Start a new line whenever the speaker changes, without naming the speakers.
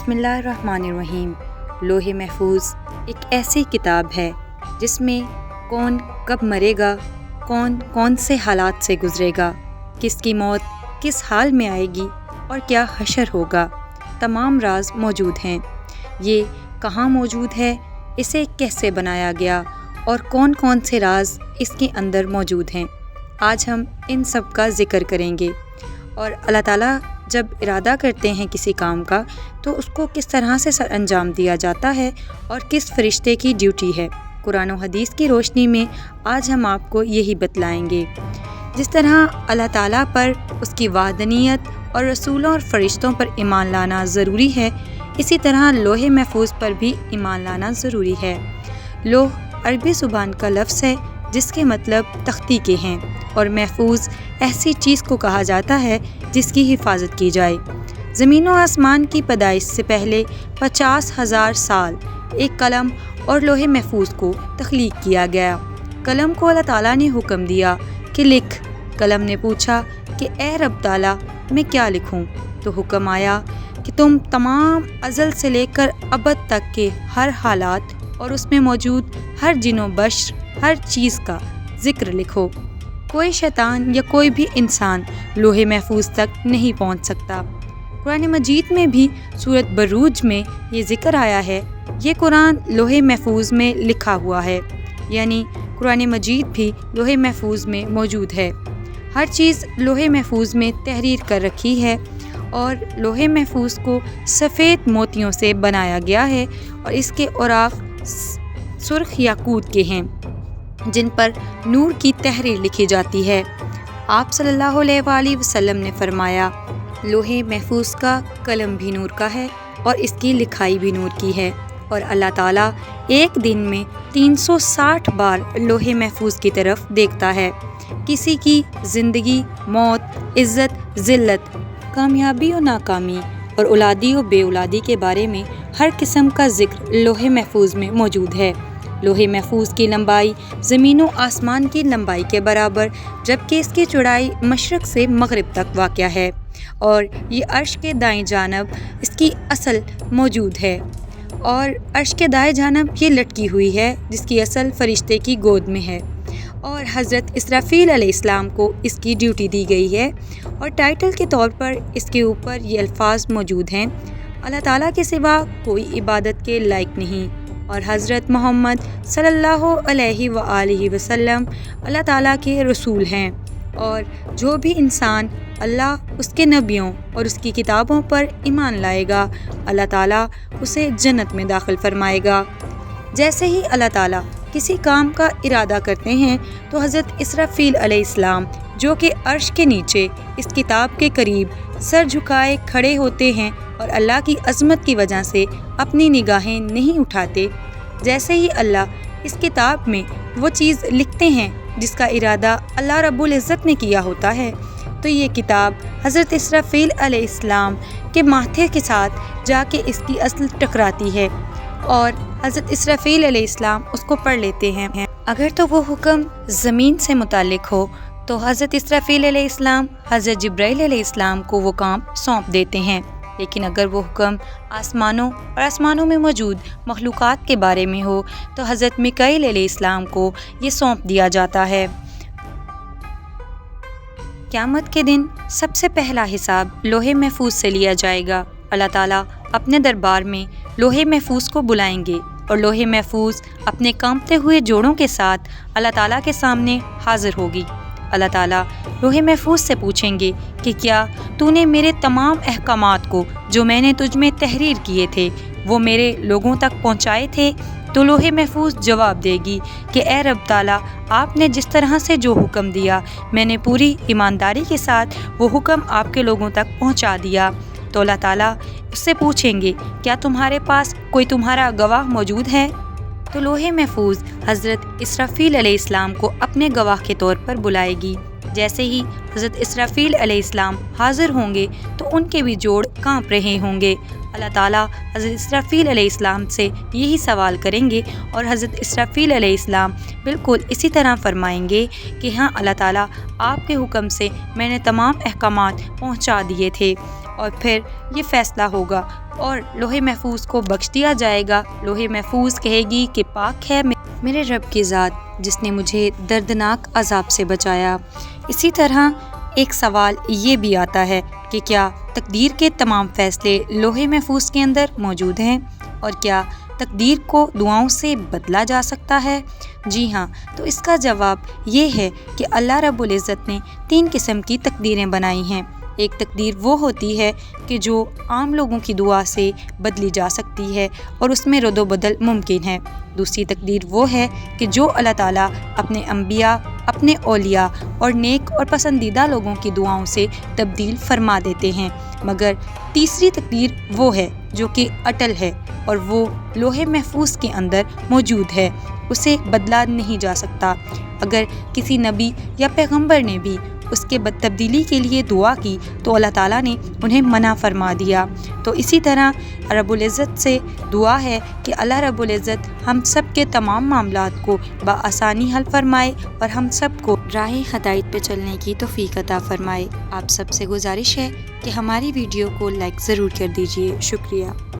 بسم اللہ الرحمن الرحیم۔ لوح محفوظ ایک ایسی کتاب ہے جس میں کون کب مرے گا، کون سے حالات سے گزرے گا، کس کی موت کس حال میں آئے گی اور کیا حشر ہوگا، تمام راز موجود ہیں۔ یہ کہاں موجود ہے، اسے کیسے بنایا گیا اور کون سے راز اس کے اندر موجود ہیں، آج ہم ان سب کا ذکر کریں گے۔ اور اللہ تعالیٰ جب ارادہ کرتے ہیں کسی کام کا تو اس کو کس طرح سے سر انجام دیا جاتا ہے اور کس فرشتے کی ڈیوٹی ہے، قرآن و حدیث کی روشنی میں آج ہم آپ کو یہی بتلائیں گے۔ جس طرح اللہ تعالیٰ پر، اس کی وحدانیت اور رسولوں اور فرشتوں پر ایمان لانا ضروری ہے، اسی طرح لوح محفوظ پر بھی ایمان لانا ضروری ہے۔ لوح عربی زبان کا لفظ ہے جس کے مطلب تختی کے ہیں، اور محفوظ ایسی چیز کو کہا جاتا ہے جس کی حفاظت کی جائے۔ زمین و آسمان کی پیدائش سے پہلے 50,000 سال ایک قلم اور لوح محفوظ کو تخلیق کیا گیا۔ قلم کو اللہ تعالیٰ نے حکم دیا کہ لکھ۔ قلم نے پوچھا کہ اے رب تعالیٰ میں کیا لکھوں؟ تو حکم آیا کہ تم تمام ازل سے لے کر ابد تک کے ہر حالات اور اس میں موجود ہر جن و بشر، ہر چیز کا ذکر لکھو۔ کوئی شیطان یا کوئی بھی انسان لوح محفوظ تک نہیں پہنچ سکتا۔ قرآن مجید میں بھی سورۃ بروج میں یہ ذکر آیا ہے، یہ قرآن لوح محفوظ میں لکھا ہوا ہے، یعنی قرآن مجید بھی لوح محفوظ میں موجود ہے۔ ہر چیز لوح محفوظ میں تحریر کر رکھی ہے، اور لوح محفوظ کو سفید موتیوں سے بنایا گیا ہے، اور اس کے اوراق سرخ یاقوت کے ہیں جن پر نور کی تحریر لکھی جاتی ہے۔ آپ صلی اللہ علیہ وآلہ وسلم نے فرمایا، لوح محفوظ کا قلم بھی نور کا ہے اور اس کی لکھائی بھی نور کی ہے، اور اللہ تعالیٰ ایک دن میں 360 بار لوح محفوظ کی طرف دیکھتا ہے۔ کسی کی زندگی، موت، عزت، ذلت، کامیابی و ناکامی اور اولادی و بے اولادی کے بارے میں ہر قسم کا ذکر لوح محفوظ میں موجود ہے۔ لوح محفوظ کی لمبائی زمین و آسمان کی لمبائی کے برابر، جبکہ اس کی چوڑائی مشرق سے مغرب تک واقع ہے، اور یہ عرش کے دائیں جانب اس کی اصل موجود ہے، اور عرش کے دائیں جانب یہ لٹکی ہوئی ہے جس کی اصل فرشتے کی گود میں ہے، اور حضرت اسرافیل علیہ السلام کو اس کی ڈیوٹی دی گئی ہے، اور ٹائٹل کے طور پر اس کے اوپر یہ الفاظ موجود ہیں، اللہ تعالیٰ کے سوا کوئی عبادت کے لائق نہیں، اور حضرت محمد صلی اللہ علیہ وآلہ وسلم اللہ تعالیٰ کے رسول ہیں، اور جو بھی انسان اللہ، اس کے نبیوں اور اس کی کتابوں پر ایمان لائے گا، اللہ تعالیٰ اسے جنت میں داخل فرمائے گا۔ جیسے ہی اللہ تعالیٰ کسی کام کا ارادہ کرتے ہیں تو حضرت اسرافیل علیہ السلام، جو کہ عرش کے نیچے اس کتاب کے قریب سر جھکائے کھڑے ہوتے ہیں اور اللہ کی عظمت کی وجہ سے اپنی نگاہیں نہیں اٹھاتے، جیسے ہی اللہ اس کتاب میں وہ چیز لکھتے ہیں جس کا ارادہ اللہ رب العزت نے کیا ہوتا ہے، تو یہ کتاب حضرت اسرافیل علیہ السلام کے ماتھے کے ساتھ جا کے اس کی اصل ٹکراتی ہے، اور حضرت اسرافیل علیہ السلام اس کو پڑھ لیتے ہیں۔ اگر تو وہ حکم زمین سے متعلق ہو تو حضرت اسرافیل علیہ السلام حضرت جبرائیل علیہ السلام کو وہ کام سونپ دیتے ہیں، لیکن اگر وہ حکم آسمانوں اور آسمانوں میں موجود مخلوقات کے بارے میں ہو تو حضرت میکائیل علیہ السلام کو یہ سونپ دیا جاتا ہے۔ قیامت کے دن سب سے پہلا حساب لوح محفوظ سے لیا جائے گا۔ اللہ تعالیٰ اپنے دربار میں لوح محفوظ کو بلائیں گے، اور لوح محفوظ اپنے کانپتے ہوئے جوڑوں کے ساتھ اللہ تعالیٰ کے سامنے حاضر ہوگی۔ اللہ تعالیٰ لوح محفوظ سے پوچھیں گے کہ کیا تو نے میرے تمام احکامات کو جو میں نے تجھ میں تحریر کیے تھے وہ میرے لوگوں تک پہنچائے تھے؟ تو لوح محفوظ جواب دے گی کہ اے رب تعالیٰ، آپ نے جس طرح سے جو حکم دیا میں نے پوری ایمانداری کے ساتھ وہ حکم آپ کے لوگوں تک پہنچا دیا۔ تو اللہ تعالیٰ اس سے پوچھیں گے کیا تمہارے پاس کوئی تمہارا گواہ موجود ہے؟ تو لوح محفوظ حضرت اسرافیل علیہ السلام کو اپنے گواہ کے طور پر بلائے گی۔ جیسے ہی حضرت اسرافیل علیہ السلام حاضر ہوں گے تو ان کے بھی جوڑ کانپ رہے ہوں گے۔ اللہ تعالیٰ حضرت اسرافیل علیہ السلام سے یہی سوال کریں گے، اور حضرت اسرافیل علیہ السلام بالکل اسی طرح فرمائیں گے کہ ہاں اللہ تعالیٰ، آپ کے حکم سے میں نے تمام احکامات پہنچا دیے تھے۔ اور پھر یہ فیصلہ ہوگا اور لوح محفوظ کو بخش دیا جائے گا۔ لوح محفوظ کہے گی کہ پاک ہے میرے رب کی ذات جس نے مجھے دردناک عذاب سے بچایا۔ اسی طرح ایک سوال یہ بھی آتا ہے کہ کیا تقدیر کے تمام فیصلے لوح محفوظ کے اندر موجود ہیں، اور کیا تقدیر کو دعاؤں سے بدلا جا سکتا ہے؟ جی ہاں، تو اس کا جواب یہ ہے کہ اللہ رب العزت نے 3 قسم کی تقدیریں بنائی ہیں۔ ایک تقدیر وہ ہوتی ہے کہ جو عام لوگوں کی دعا سے بدلی جا سکتی ہے اور اس میں رد و بدل ممکن ہے۔ دوسری تقدیر وہ ہے کہ جو اللہ تعالیٰ اپنے انبیاء، اپنے اولیاء اور نیک اور پسندیدہ لوگوں کی دعاؤں سے تبدیل فرما دیتے ہیں۔ مگر تیسری تقدیر وہ ہے جو کہ اٹل ہے اور وہ لوح محفوظ کے اندر موجود ہے، اسے بدلا نہیں جا سکتا۔ اگر کسی نبی یا پیغمبر نے بھی اس کے تبدیلی کے لیے دعا کی تو اللہ تعالیٰ نے انہیں منع فرما دیا۔ تو اسی طرح رب العزت سے دعا ہے کہ اللہ رب العزت ہم سب کے تمام معاملات کو بآسانی حل فرمائے اور ہم سب کو راہ ہدایت پہ چلنے کی توفیق عطا فرمائے۔ آپ سب سے گزارش ہے کہ ہماری ویڈیو کو لائک ضرور کر دیجیے۔ شکریہ۔